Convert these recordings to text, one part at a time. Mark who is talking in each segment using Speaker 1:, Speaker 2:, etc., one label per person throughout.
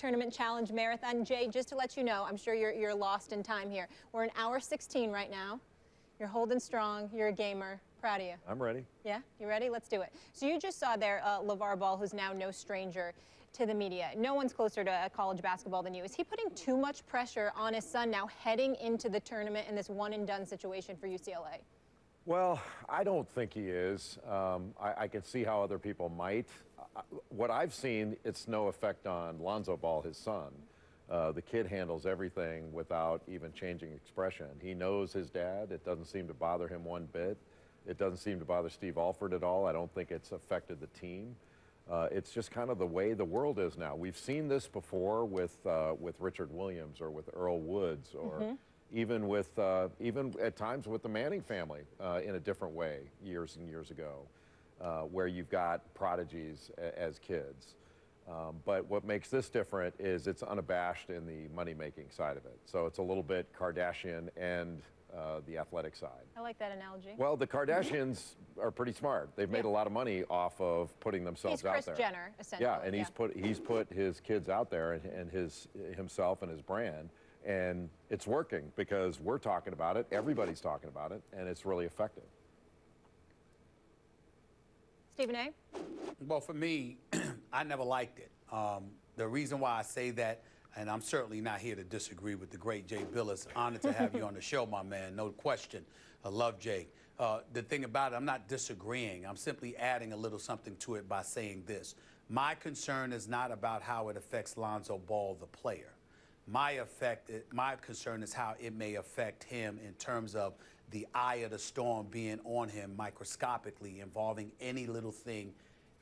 Speaker 1: Tournament Challenge Marathon. Jay, just to let you know, I'm sure you're lost in time here. We're in hour 16 right now. You're holding strong. You're a gamer. Proud of you.
Speaker 2: I'm ready.
Speaker 1: Yeah? You ready? Let's do it. So you just saw there Lavar Ball, who's now no stranger to the media. No one's closer to college basketball than you. Is he putting too much pressure on his son now heading into the tournament in this one-and-done situation for UCLA?
Speaker 2: Well, I don't think he is. I can see how other people might. What I've seen, it's no effect on Lonzo Ball, his son. The kid handles everything without even changing expression. He knows his dad. It doesn't seem to bother him one bit. It doesn't seem to bother Steve Alford at all. I don't think it's affected the team. It's just kind of the way the world is now. We've seen this before with Richard Williams or with Earl Woods or even at times with the Manning family in a different way years and years ago, where you've got prodigies as kids. But what makes this different is it's unabashed in the money-making side of it. So it's a little bit Kardashian and the athletic side.
Speaker 1: I like that analogy.
Speaker 2: Well, the Kardashians are pretty smart. They've made a lot of money off of putting themselves out there.
Speaker 1: He's Kris Jenner, essentially.
Speaker 2: Yeah, and he's put his kids out there and himself and his brand, and it's working because we're talking about it, everybody's talking about it, and it's really effective.
Speaker 1: Stephen A?
Speaker 3: Well, for me, I never liked it. The reason why I say that, and I'm certainly not here to disagree with the great Jay Billis. Honored to have you on the show, my man, no question. I love Jay. The thing about it, I'm not disagreeing. I'm simply adding a little something to it by saying this. My concern is not about how it affects Lonzo Ball, the player. My concern is how it may affect him in terms of the eye of the storm being on him microscopically, involving any little thing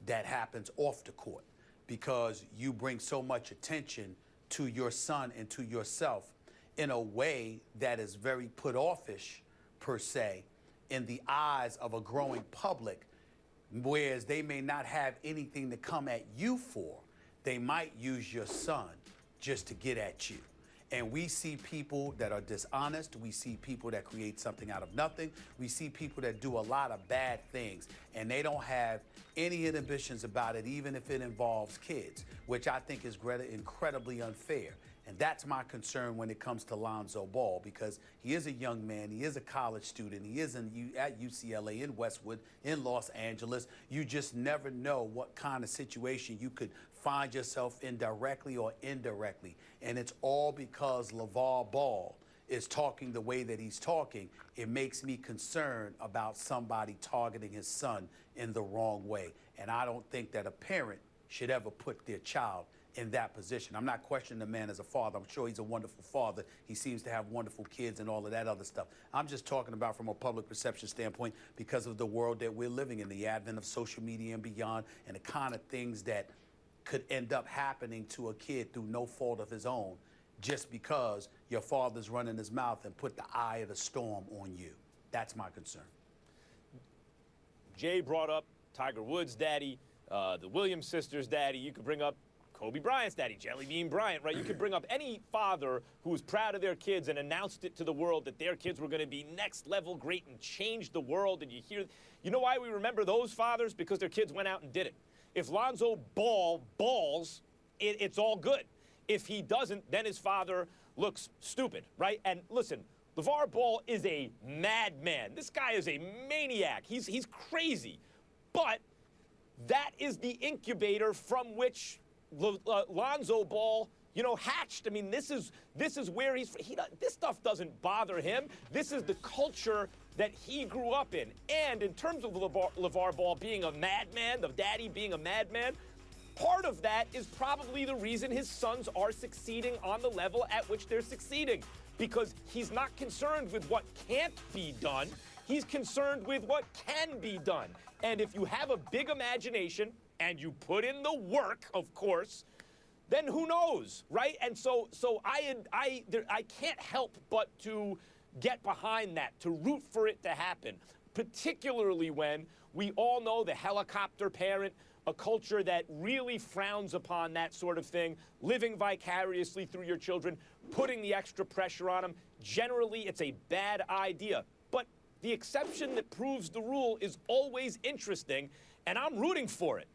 Speaker 3: that happens off the court, because you bring so much attention to your son and to yourself in a way that is very put-offish, per se, in the eyes of a growing public, whereas they may not have anything to come at you for. They might use your son just to get at you. And we see people that are dishonest. We see people that create something out of nothing. We see people that do a lot of bad things, and they don't have any inhibitions about it, even if it involves kids, which I think is incredibly unfair. And that's my concern when it comes to Lonzo Ball, because he is a young man, he is a college student, he is at UCLA, in Westwood, in Los Angeles. You just never know what kind of situation you could find yourself in directly or indirectly. And it's all because Lavar Ball is talking the way that he's talking. It makes me concerned about somebody targeting his son in the wrong way. And I don't think that a parent should ever put their child in that position. I'm not questioning the man as a father. I'm sure he's a wonderful father. He seems to have wonderful kids and all of that other stuff. I'm just talking about from a public perception standpoint, because of the world that we're living in, the advent of social media and beyond, and the kind of things that could end up happening to a kid through no fault of his own, just because your father's running his mouth and put the eye of the storm on you. That's my concern.
Speaker 4: Jay brought up Tiger Woods' daddy, the Williams sisters' daddy. You could bring up Kobe Bryant's daddy, Jelly Bean Bryant, right? You could bring up any father who was proud of their kids and announced it to the world that their kids were going to be next level great and change the world. And you know why we remember those fathers? Because their kids went out and did it. If Lonzo Ball balls, it's all good. If he doesn't, then his father looks stupid, right? And listen, LaVar Ball is a madman. This guy is a maniac. He's crazy. But that is the incubator from which Lonzo Ball, hatched. I mean, this is where this stuff doesn't bother him. This is the culture that he grew up in. And in terms of LaVar Ball being a madman, the daddy being a madman, part of that is probably the reason his sons are succeeding on the level at which they're succeeding, because he's not concerned with what can't be done. He's concerned with what can be done. And if you have a big imagination and you put in the work, of course, then who knows, right? And so I can't help but to get behind that, to root for it to happen, particularly when we all know the helicopter parent, a culture that really frowns upon that sort of thing, living vicariously through your children, putting the extra pressure on them. Generally, it's a bad idea. But the exception that proves the rule is always interesting, and I'm rooting for it.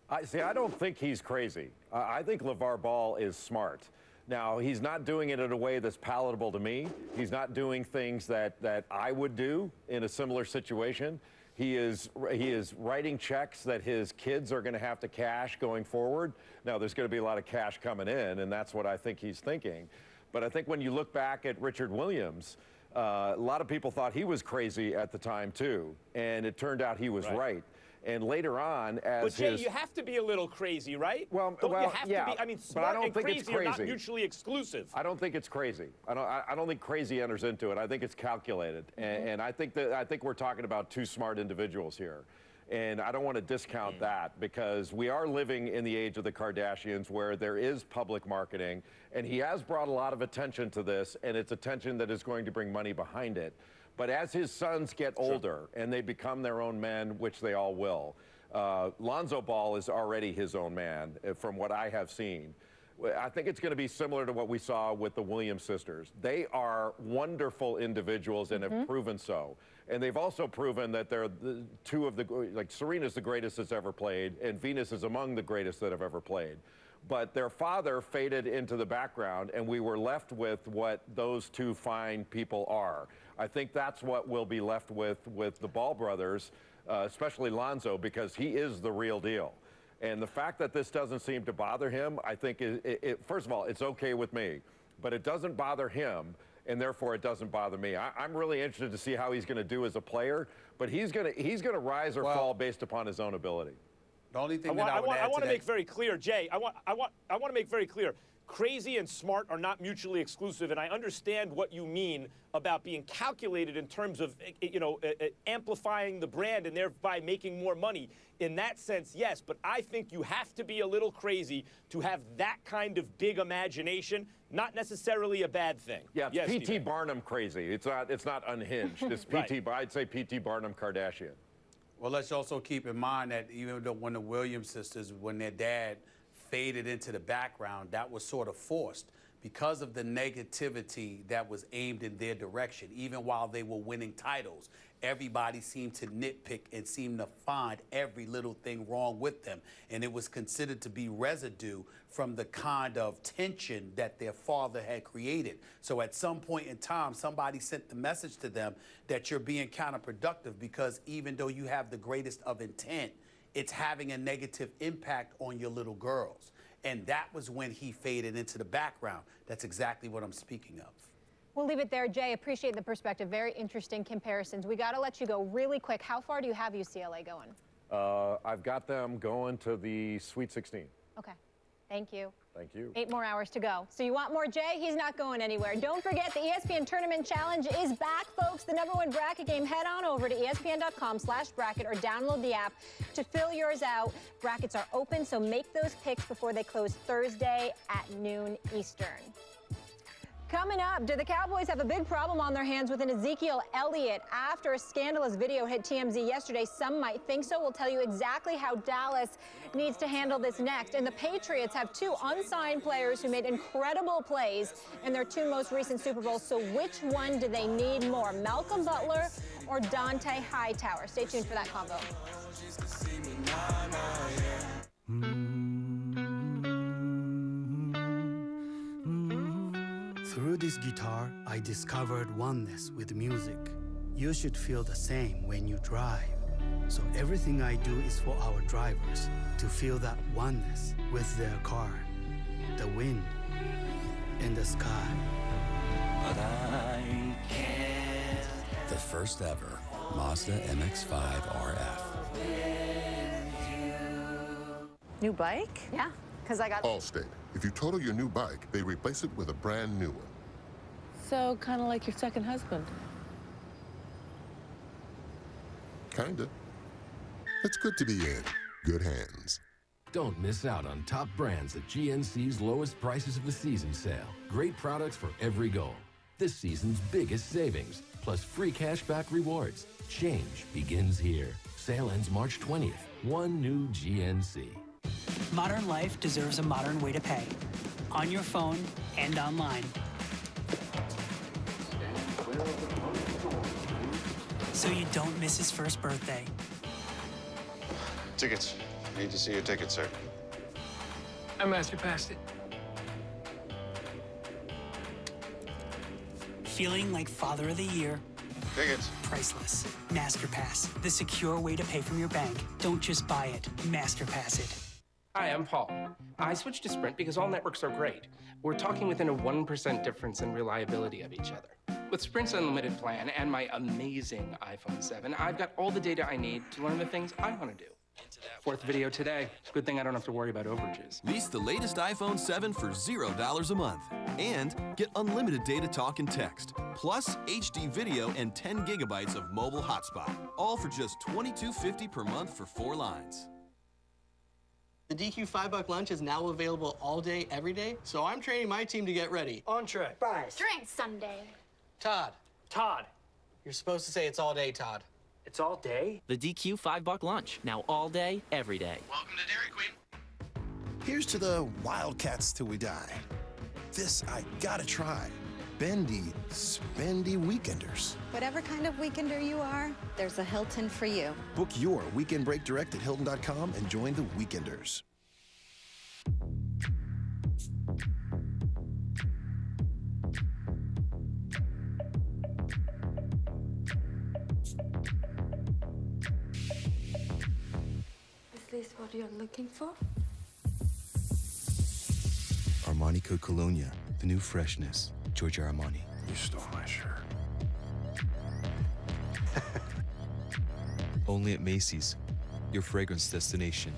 Speaker 2: I don't think he's crazy. I think LeVar Ball is smart. Now, he's not doing it in a way that's palatable to me. He's not doing things that I would do in a similar situation. He is writing checks that his kids are going to have to cash going forward. Now, there's going to be a lot of cash coming in, and that's what I think he's thinking. But I think when you look back at Richard Williams, a lot of people thought he was crazy at the time, too. And it turned out he was right. And later on, as
Speaker 4: But Jay, you have to be a little crazy, right?
Speaker 2: Well,
Speaker 4: don't you have
Speaker 2: yeah,
Speaker 4: to be? I mean,
Speaker 2: but
Speaker 4: smart
Speaker 2: I don't
Speaker 4: and
Speaker 2: think it's
Speaker 4: crazy are not
Speaker 2: crazy.
Speaker 4: mutually exclusive.
Speaker 2: I don't think it's crazy. I don't think crazy enters into it. I think it's calculated, and I think we're talking about two smart individuals here, and I don't want to discount that because we are living in the age of the Kardashians where there is public marketing, and he has brought a lot of attention to this, and it's attention that is going to bring money behind it. But as his sons get older and they become their own men, which they all will. Lonzo Ball is already his own man, from what I have seen. I think it's going to be similar to what we saw with the Williams sisters. They are wonderful individuals and have proven so. And they've also proven that they're two of the, like Serena's the greatest that's ever played, and Venus is among the greatest that have ever played. But their father faded into the background, and we were left with what those two fine people are. I think that's what we'll be left with the Ball brothers. Especially Lonzo, because he is the real deal. And the fact that this doesn't seem to bother him, I think, first of all, it's okay with me. But it doesn't bother him, and therefore it doesn't bother me. I'm really interested to see how he's going to do as a player, but he's going to rise or fall based upon his own ability.
Speaker 3: The only thing I
Speaker 4: want to make very clear, Jay, I want to make very clear. Crazy and smart are not mutually exclusive, and I understand what you mean about being calculated in terms of, amplifying the brand and thereby making more money. In that sense, yes, but I think you have to be a little crazy to have that kind of big imagination. Not necessarily a bad thing.
Speaker 2: Yeah,
Speaker 4: yes,
Speaker 2: P.T.
Speaker 4: Stephen.
Speaker 2: Barnum crazy. It's not unhinged. It's P.T. I'd say P.T. Barnum Kardashian.
Speaker 3: Well, let's also keep in mind that even though when the Williams sisters, when their dad faded into the background, that was sort of forced because of the negativity that was aimed in their direction. Even while they were winning titles, everybody seemed to nitpick and seemed to find every little thing wrong with them. And it was considered to be residue from the kind of tension that their father had created. So at some point in time, somebody sent the message to them that you're being counterproductive because even though you have the greatest of intent, it's having a negative impact on your little girls. And that was when he faded into the background. That's exactly what I'm speaking of.
Speaker 1: We'll leave it there. Jay, appreciate the perspective. Very interesting comparisons. We got to let you go really quick. How far do you have UCLA going?
Speaker 2: I've got them going to the Sweet 16.
Speaker 1: Okay. Thank you.
Speaker 2: Thank you.
Speaker 1: 8 more hours to go. So you want more Jay? He's not going anywhere. Don't forget the ESPN Tournament Challenge is back, folks. The #1 bracket game. Head on over to ESPN.com/bracket or download the app to fill yours out. Brackets are open, so make those picks before they close Thursday at noon Eastern. Coming up, do the Cowboys have a big problem on their hands with an Ezekiel Elliott after a scandalous video hit TMZ yesterday? Some might think so. We'll tell you exactly how Dallas needs to handle this next. And the Patriots have 2 unsigned players who made incredible plays in their 2 most recent Super Bowls. So which one do they need more, Malcolm Butler or Dante Hightower? Stay tuned for that combo.
Speaker 5: Through this guitar, I discovered oneness with music. You should feel the same when you drive. So everything I do is for our drivers to feel that oneness with their car, the wind, and the sky.
Speaker 6: But I can't. The first ever Mazda MX-5 RF.
Speaker 7: New bike?
Speaker 8: Yeah, because I got...
Speaker 9: Allstate. If you total your new bike, they replace it with a brand new one.
Speaker 7: So, kind of like your second husband.
Speaker 9: Kinda. It's good to be in good hands.
Speaker 10: Don't miss out on top brands at GNC's lowest prices of the season sale. Great products for every goal. This season's biggest savings, plus free cashback rewards. Change begins here. Sale ends March 20th. One new GNC.
Speaker 11: Modern life deserves a modern way to pay. On your phone and online. So you don't miss his first birthday.
Speaker 12: Tickets.
Speaker 8: Need to see your ticket, sir.
Speaker 12: I master passed it.
Speaker 11: Feeling like Father of the Year?
Speaker 8: Tickets.
Speaker 11: Priceless. MasterPass, the secure way to pay from your bank. Don't just buy it, MasterPass it.
Speaker 12: Hi, I'm Paul. I switched to Sprint because all networks are great. We're talking within a 1% difference in reliability of each other. With Sprint's unlimited plan and my amazing iPhone 7, I've got all the data I need to learn the things I want to do. Fourth video today. Good thing I don't have to worry about overages.
Speaker 13: Lease the latest iPhone 7 for $0 a month. And get unlimited data talk and text, plus HD video and 10 gigabytes of mobile hotspot. All for just $22.50 per month for 4 lines.
Speaker 14: The DQ $5 lunch is now available all day, every day, so I'm training my team to get ready.
Speaker 15: Entree.
Speaker 14: Fries.
Speaker 15: Drink Sunday.
Speaker 14: Todd.
Speaker 12: Todd.
Speaker 14: You're supposed to say it's all day, Todd.
Speaker 12: It's all day?
Speaker 16: The DQ $5 lunch, now all day, every day.
Speaker 14: Welcome to Dairy Queen.
Speaker 17: Here's to the Wildcats till we die. This I gotta try. Bendy, spendy weekenders.
Speaker 18: Whatever kind of weekender you are, there's a Hilton for you.
Speaker 17: Book your weekend break direct at Hilton.com and join the Weekenders.
Speaker 19: Is this what you're looking for?
Speaker 20: Armani Code Colonia, the new freshness. Giorgio Armani.
Speaker 17: You stole my shirt.
Speaker 20: Only at Macy's, your fragrance destination.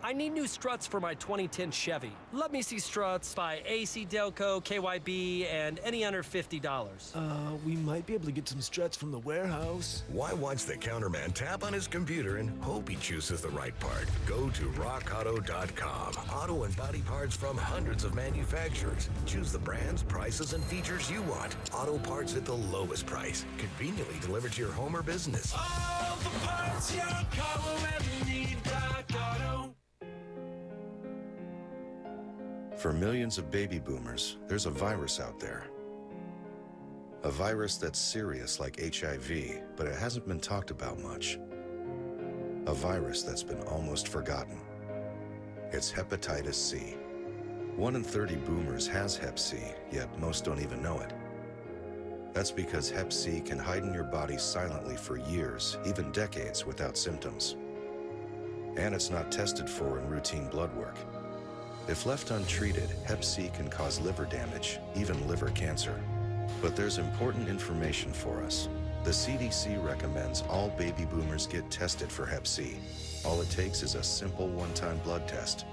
Speaker 21: I need new struts for my 2010 Chevy. Let me see struts by AC Delco, KYB, and any under $50.
Speaker 22: We might be able to get some struts from the warehouse.
Speaker 23: Why watch the counterman tap on his computer and hope he chooses the right part? Go to rockauto.com. Auto and body parts from hundreds of manufacturers. Choose the brands, prices, and features you want. Auto parts at the lowest price. Conveniently delivered to your home or business.
Speaker 24: All the parts your car will ever need, Rock Auto.
Speaker 25: For millions of baby boomers, there's a virus out there. A virus that's serious like HIV, but it hasn't been talked about much. A virus that's been almost forgotten. It's hepatitis C. 1 in 30 boomers has Hep C, yet most don't even know it. That's because Hep C can hide in your body silently for years, even decades, without symptoms. And it's not tested for in routine blood work. If left untreated, Hep C can cause liver damage, even liver cancer. But there's important information for us. The CDC recommends all baby boomers get tested for Hep C. All it takes is a simple one-time blood test.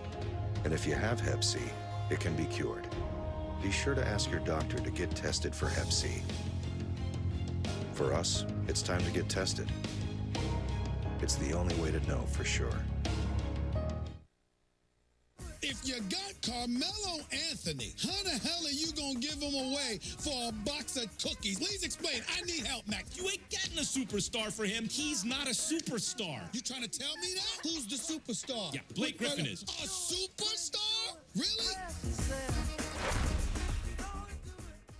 Speaker 25: And if you have Hep C, it can be cured. Be sure to ask your doctor to get tested for Hep C. For us, it's time to get tested. It's the only way to know for sure.
Speaker 26: If you got Carmelo Anthony, how the hell are you going to give him away for a box of cookies? Please explain. I need help, Mac. You ain't getting a superstar for him. He's not a superstar. You trying to tell me that? Who's the superstar? Yeah, Blake Griffin is. A superstar? Really?